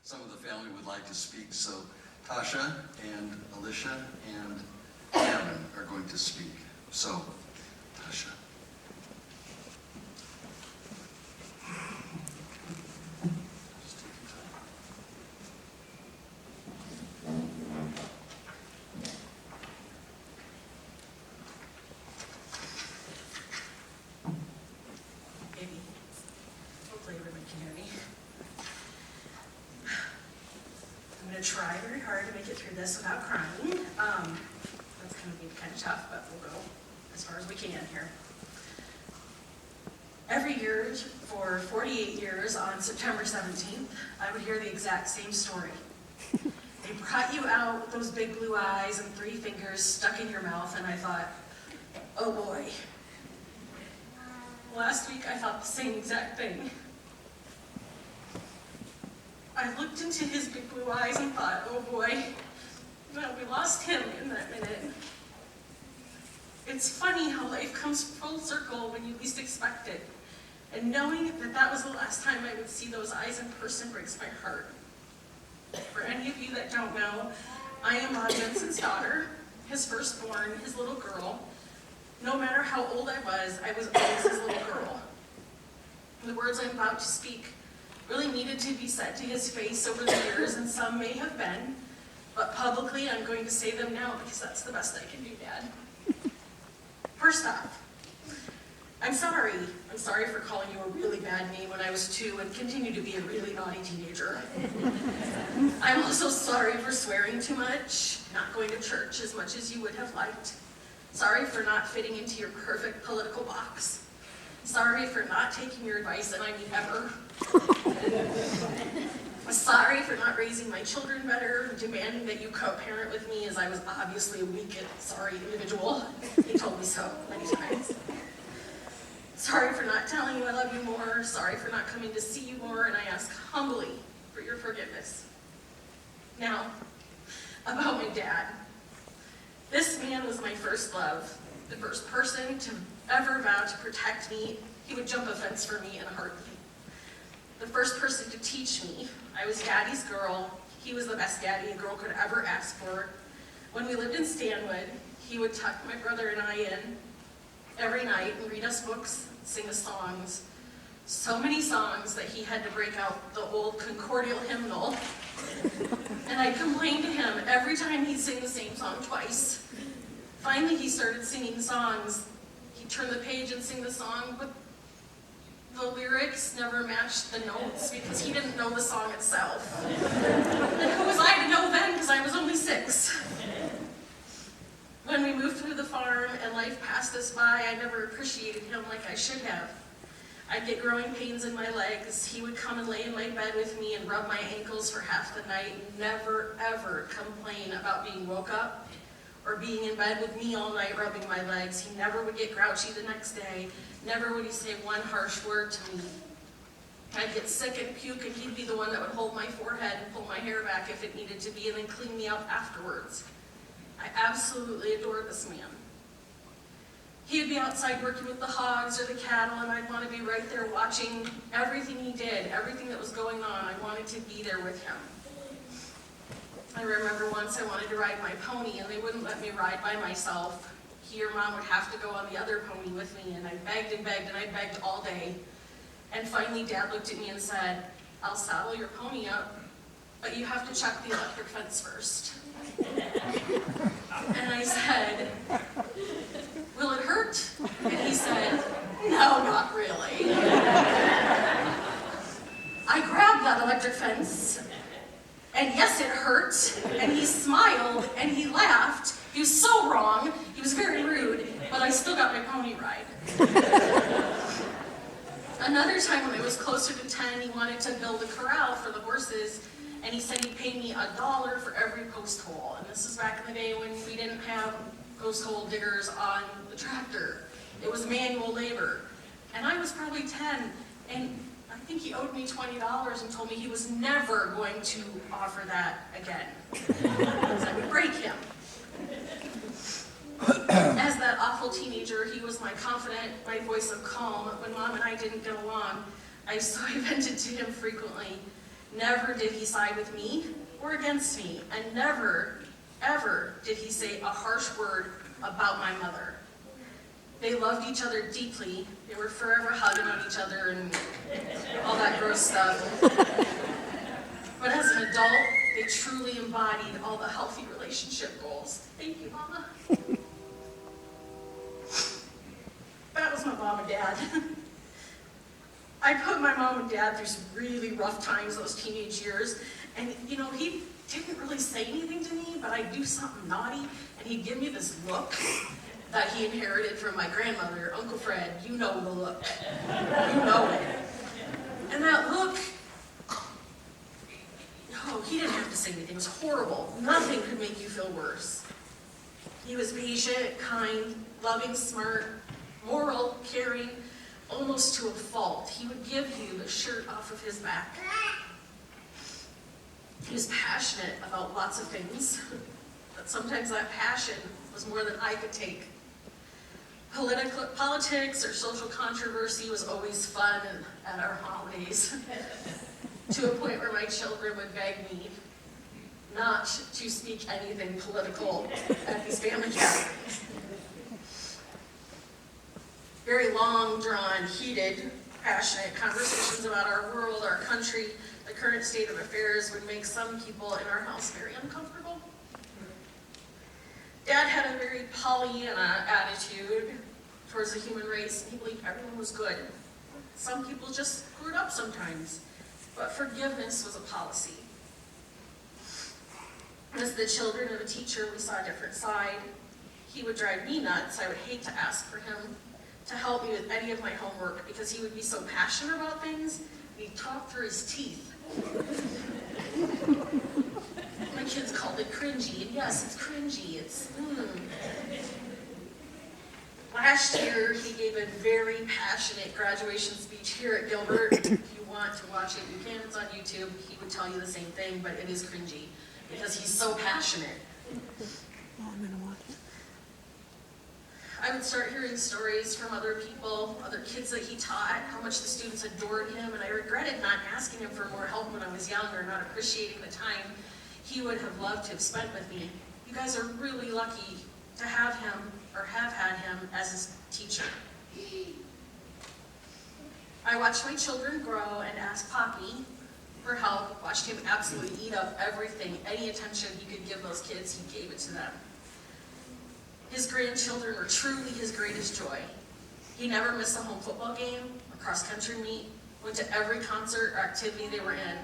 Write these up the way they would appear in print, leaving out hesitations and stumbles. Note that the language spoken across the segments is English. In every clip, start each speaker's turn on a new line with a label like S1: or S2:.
S1: some of the family would like to speak. So Tasha and Alicia and Gavin are going to speak. So, Tasha.
S2: Try very hard to make it through this without crying. That's going to be kind of tough, but we'll go as far as we can here. Every year for 48 years on September 17th, I would hear the exact same story. They brought you out with those big blue eyes and 3 fingers stuck in your mouth, and I thought, oh boy. Last week I thought the same exact thing. I looked into his big blue eyes and thought, oh boy, well, we lost him in that minute. It's funny how life comes full circle when you least expect it. And knowing that that was the last time I would see those eyes in person breaks my heart. For any of you that don't know, I am Jensen's daughter, his firstborn, his little girl. No matter how old I was always his little girl. The words I'm about to speak really needed to be said to his face over the years, and some may have been, but publicly I'm going to say them now because that's the best I can do, Dad. First off, I'm sorry. I'm sorry for calling you a really bad name when I was 2 and continue to be a really naughty teenager. I'm also sorry for swearing too much, not going to church as much as you would have liked. Sorry for not fitting into your perfect political box. Sorry for not taking your advice, and I mean ever. Sorry for not raising my children better, demanding that you co-parent with me as I was obviously a weak and sorry individual. He told me so many times. Sorry for not telling you I love you more. Sorry for not coming to see you more, and I ask humbly for your forgiveness. Now, about my dad. This man was my first love, the first person to ever vow to protect me. He would jump a fence for me in a heartbeat. The first person to teach me. I was Daddy's girl. He was the best daddy a girl could ever ask for. When we lived in Stanwood, he would tuck my brother and I in every night and read us books, sing us songs. So many songs that he had to break out the old concordial hymnal. And I'd complain to him every time he'd sing the same song twice. Finally, he started singing songs. He'd turn the page and sing the song, but the lyrics never matched the notes because he didn't know the song itself. And who was I to know then, because I was only 6. When we moved to the farm and life passed us by, I never appreciated him like I should have. I'd get growing pains in my legs. He would come and lay in my bed with me and rub my ankles for half the night, and never, ever complain about being woke up or being in bed with me all night rubbing my legs. He never would get grouchy the next day. Never would he say one harsh word to me. I'd get sick and puke, and he'd be the one that would hold my forehead and pull my hair back if it needed to be, and then clean me up afterwards. I absolutely adored this man. He'd be outside working with the hogs or the cattle, and I'd want to be right there watching everything he did, everything that was going on. I wanted to be there with him. I remember once I wanted to ride my pony, and they wouldn't let me ride by myself. He or Mom would have to go on the other pony with me, and I begged and begged, and I begged all day. And finally, Dad looked at me and said, I'll saddle your pony up, but you have to check the electric fence first. And I said, will it hurt? And he said, no, not really. I grabbed that electric fence, and yes, it hurt, and he smiled, and he laughed. He was so wrong, he was very rude, but I still got my pony ride. Another time when I was closer to 10, he wanted to build a corral for the horses, and he said he'd pay me $1 for every post hole. And this is back in the day when we didn't have post hole diggers on the tractor. It was manual labor. And I was probably 10, and I think he owed me $20 and told me he was never going to offer that again, because I would break him. As that awful teenager, he was my confidant, my voice of calm. When Mom and I didn't get along, so I vented to him frequently. Never did he side with me or against me, and never, ever did he say a harsh word about my mother. They loved each other deeply. They were forever hugging on each other and all that gross stuff. But as an adult, they truly embodied all the healthy relationship goals. Thank you, Mama. That was my mom and dad. I put my mom and dad through some really rough times those teenage years. And, he didn't really say anything to me, but I'd do something naughty, and he'd give me this look that he inherited from my grandmother, Uncle Fred. You know the look. You know it. And that look, he didn't have to say anything. It was horrible. Nothing could make you feel worse. He was patient, kind, loving, smart, moral, caring, almost to a fault. He would give you the shirt off of his back. He was passionate about lots of things, but sometimes that passion was more than I could take. Politics or social controversy was always fun at our holidays, to a point where my children would beg me not to speak anything political at these family gatherings. Very long, drawn, heated, passionate conversations about our world, our country, the current state of affairs would make some people in our house very uncomfortable. Dad had a very Pollyanna attitude towards the human race, and he believed everyone was good. Some people just screwed up sometimes, but forgiveness was a policy. As the children of a teacher, we saw a different side. He would drive me nuts. I would hate to ask for him to help me with any of my homework because he would be so passionate about things, and he'd talk through his teeth. My kids called it cringy, and yes, it's cringy. Last year, he gave a very passionate graduation speech here at Gilbert. If you want to watch it, you can. It's on YouTube. He would tell you the same thing, but it is cringy because he's so passionate.
S3: I'm gonna watch it.
S2: I would start hearing stories from other people, other kids that he taught, how much the students adored him, and I regretted not asking him for more help when I was young or not appreciating the time he would have loved to have spent with me. You guys are really lucky to have him or have had him as his teacher. I watched my children grow and ask Poppy for help, watched him absolutely eat up everything, any attention he could give those kids, he gave it to them. His grandchildren were truly his greatest joy. He never missed a home football game, a cross-country meet, went to every concert or activity they were in.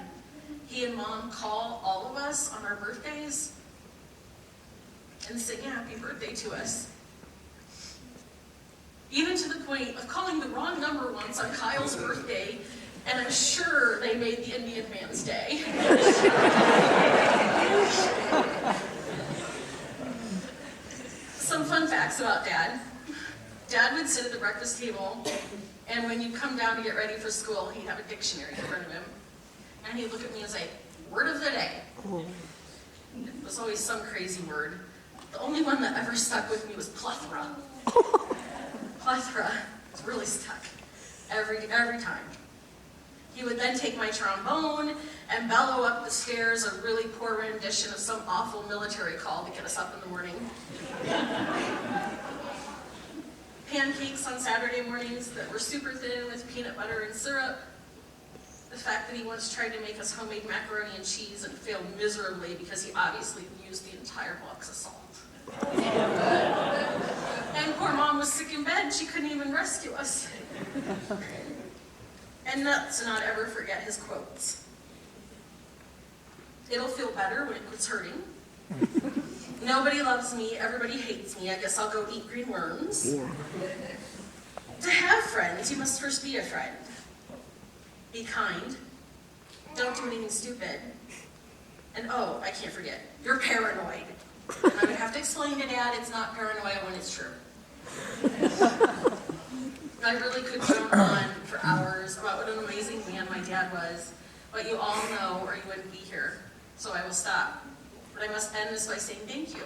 S2: He and Mom call all of us on our birthdays and sing happy birthday to us. Even to the point of calling the wrong number once on Kyle's birthday, and I'm sure they made the Indian Man's Day. Some fun facts about Dad. Dad would sit at the breakfast table, and when you come down to get ready for school, he'd have a dictionary in front of him. And he'd look at me and say, "Word of the day." It was always some crazy word. The only one that ever stuck with me was plethora. Plethora. It's really stuck. Every time. He would then take my trombone and bellow up the stairs a really poor rendition of some awful military call to get us up in the morning. Pancakes on Saturday mornings that were super thin with peanut butter and syrup. The fact that he once tried to make us homemade macaroni and cheese and failed miserably because he obviously used the entire box of salt. And poor Mom was sick in bed. She couldn't even rescue us. And let's not ever forget his quotes. "It'll feel better when it quits hurting. Nobody loves me, everybody hates me. I guess I'll go eat green worms. To have friends, you must first be a friend. Be kind. Don't do anything stupid. And oh, I can't forget, you're paranoid." And I would have to explain to Dad it's not paranoia when it's true. I really could go on for hours about what an amazing man my dad was, but you all know or you wouldn't be here, so I will stop. But I must end this by saying thank you.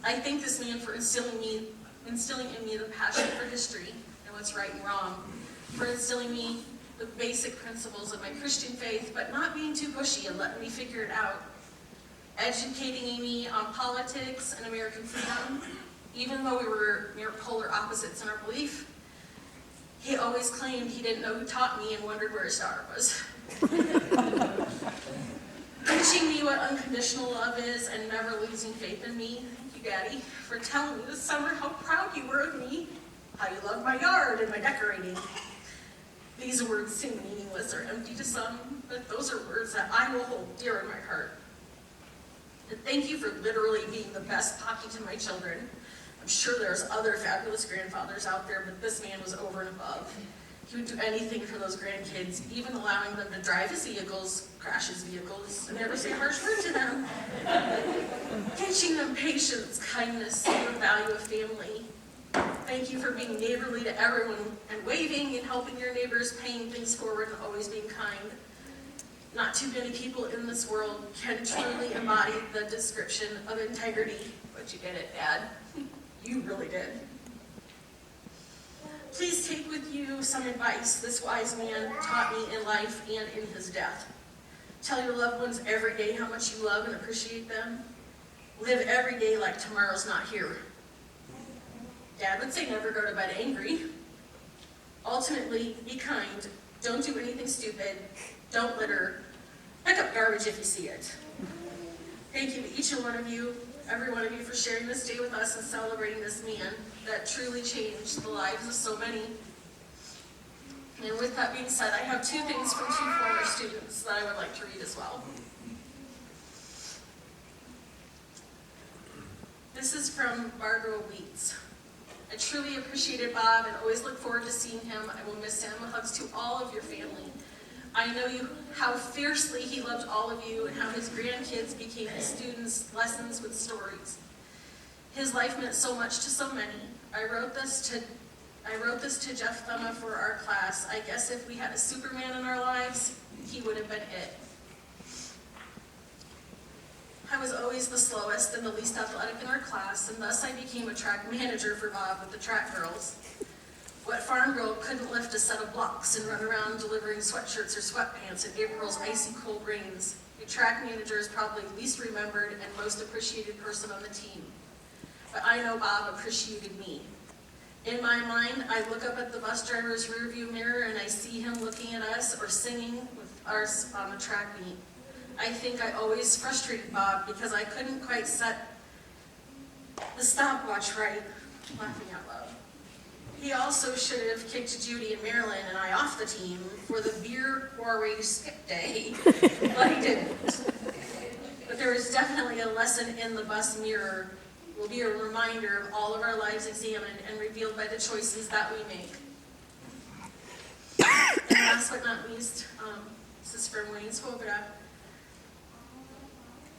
S2: I thank this man for instilling in me the passion for history and what's right and wrong, for instilling me the basic principles of my Christian faith, but not being too pushy and letting me figure it out. Educating me on politics and American freedom, even though we were near polar opposites in our belief. He always claimed he didn't know who taught me and wondered where his star was. Teaching me what unconditional love is and never losing faith in me. Thank you, Daddy, for telling me this summer how proud you were of me, how you loved my yard and my decorating. These words seem meaningless or empty to some, but those are words that I will hold dear in my heart. And thank you for literally being the best poppy to my children. I'm sure there's other fabulous grandfathers out there, but this man was over and above. He would do anything for those grandkids, even allowing them to drive his vehicles, crash his vehicles, and never say a harsh word to them. Teaching them patience, kindness, and the value of family. Thank you for being neighborly to everyone and waving and helping your neighbors, paying things forward, and always being kind. Not too many people in this world can truly embody the description of integrity, but you did it, Dad. You really did. Please take with you some advice this wise man taught me in life and in his death. Tell your loved ones every day how much you love and appreciate them. Live every day like tomorrow's not here. Dad would say never go to bed angry. Ultimately, be kind. Don't do anything stupid. Don't litter. Pick up garbage if you see it. Thank you to each and one of you, every one of you, for sharing this day with us and celebrating this man that truly changed the lives of so many. And with that being said, I have two things from two former students that I would like to read as well. This is from Barbara Wheats. I truly appreciated Bob and always look forward to seeing him. I will miss him. Hugs to all of your family. I know how fiercely he loved all of you and how his grandkids became his students' lessons with stories. His life meant so much to so many. I wrote this to Jeff Thumma for our class. I guess if we had a Superman in our lives, he would have been it. I was always the slowest and the least athletic in our class, and thus I became a track manager for Bob with the track girls. What farm girl couldn't lift a set of blocks and run around delivering sweatshirts or sweatpants in April's icy cold rains? A track manager is probably least remembered and most appreciated person on the team. But I know Bob appreciated me. In my mind, I look up at the bus driver's rearview mirror and I see him looking at us or singing with us on the track meet. I think I always frustrated Bob because I couldn't quite set the stopwatch right, laughing out loud. He also should have kicked Judy and Marilyn and I off the team for the beer quarry skip day, but he didn't. But there is definitely a lesson in the bus mirror. Will be a reminder of all of our lives examined and revealed by the choices that we make. And last but not least, this is from Wayne Swoboda.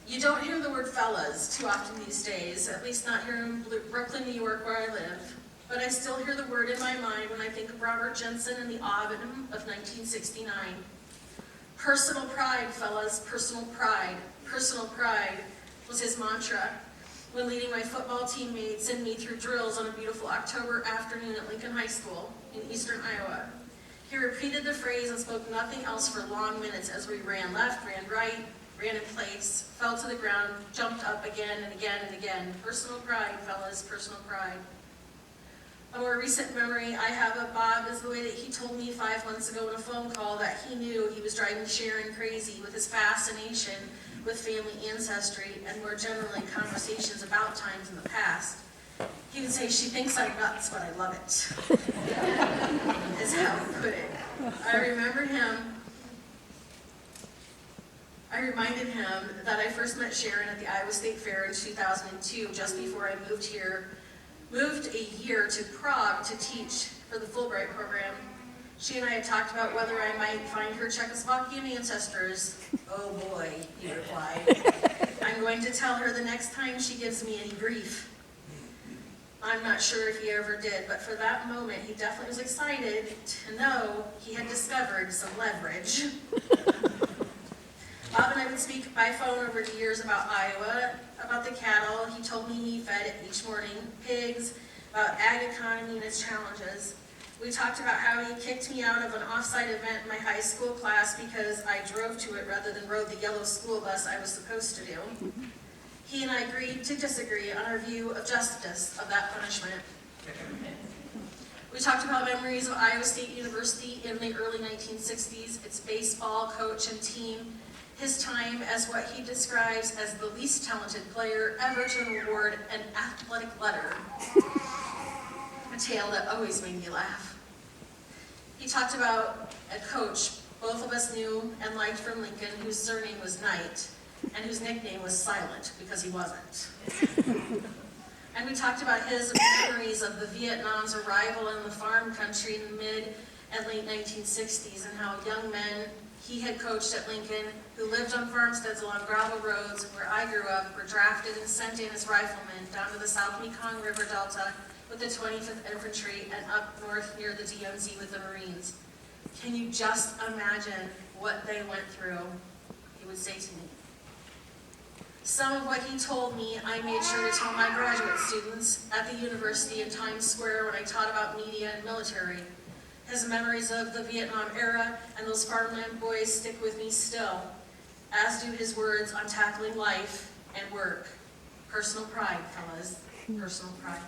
S2: You don't hear the word fellas too often these days, at least not here in Brooklyn, New York, where I live. But I still hear the word in my mind when I think of Robert Jensen and the autumn of 1969. Personal pride, fellas, personal pride. Personal pride was his mantra when leading my football teammates and me through drills on a beautiful October afternoon at Lincoln High School in eastern Iowa. He repeated the phrase and spoke nothing else for long minutes as we ran left, ran right, ran in place, fell to the ground, jumped up again and again and again. Personal pride, fellas, personal pride. A more recent memory I have of Bob is the way that he told me 5 months ago in a phone call that he knew he was driving Sharon crazy with his fascination with family ancestry and more generally conversations about times in the past. He would say, "She thinks I'm nuts, but I love it," is how he put it. I reminded him that I first met Sharon at the Iowa State Fair in 2002, just before I moved a year to Prague to teach for the Fulbright program. She and I had talked about whether I might find her Czechoslovakian ancestors. "Oh boy," he replied. "I'm going to tell her the next time she gives me any grief." I'm not sure if he ever did, but for that moment, he definitely was excited to know he had discovered some leverage. Bob and I would speak by phone over the years about Iowa, about the cattle he told me he fed each morning, pigs, about ag economy and its challenges. We talked about how he kicked me out of an off-site event in my high school class because I drove to it rather than rode the yellow school bus I was supposed to do. He and I agreed to disagree on our view of justice of that punishment. We talked about memories of Iowa State University in the early 1960s, its baseball coach and team, his time as what he describes as the least talented player ever to award an athletic letter. A tale that always made me laugh. He talked about a coach both of us knew and liked from Lincoln, whose surname was Knight, and whose nickname was Silent, because he wasn't. And we talked about his memories of the Vietnam's arrival in the farm country in the mid and late 1960s, and how young men he had coached at Lincoln, who lived on farmsteads along gravel roads where I grew up, were drafted and sent in as riflemen down to the South Mekong River Delta with the 25th Infantry and up north near the DMZ with the Marines. Can you just imagine what they went through? He would say to me. Some of what he told me, I made sure to tell my graduate students at the university in Times Square when I taught about media and military. His memories of the Vietnam era and those farmland boys stick with me still, as do his words on tackling life and work. Personal pride, fellas, personal pride.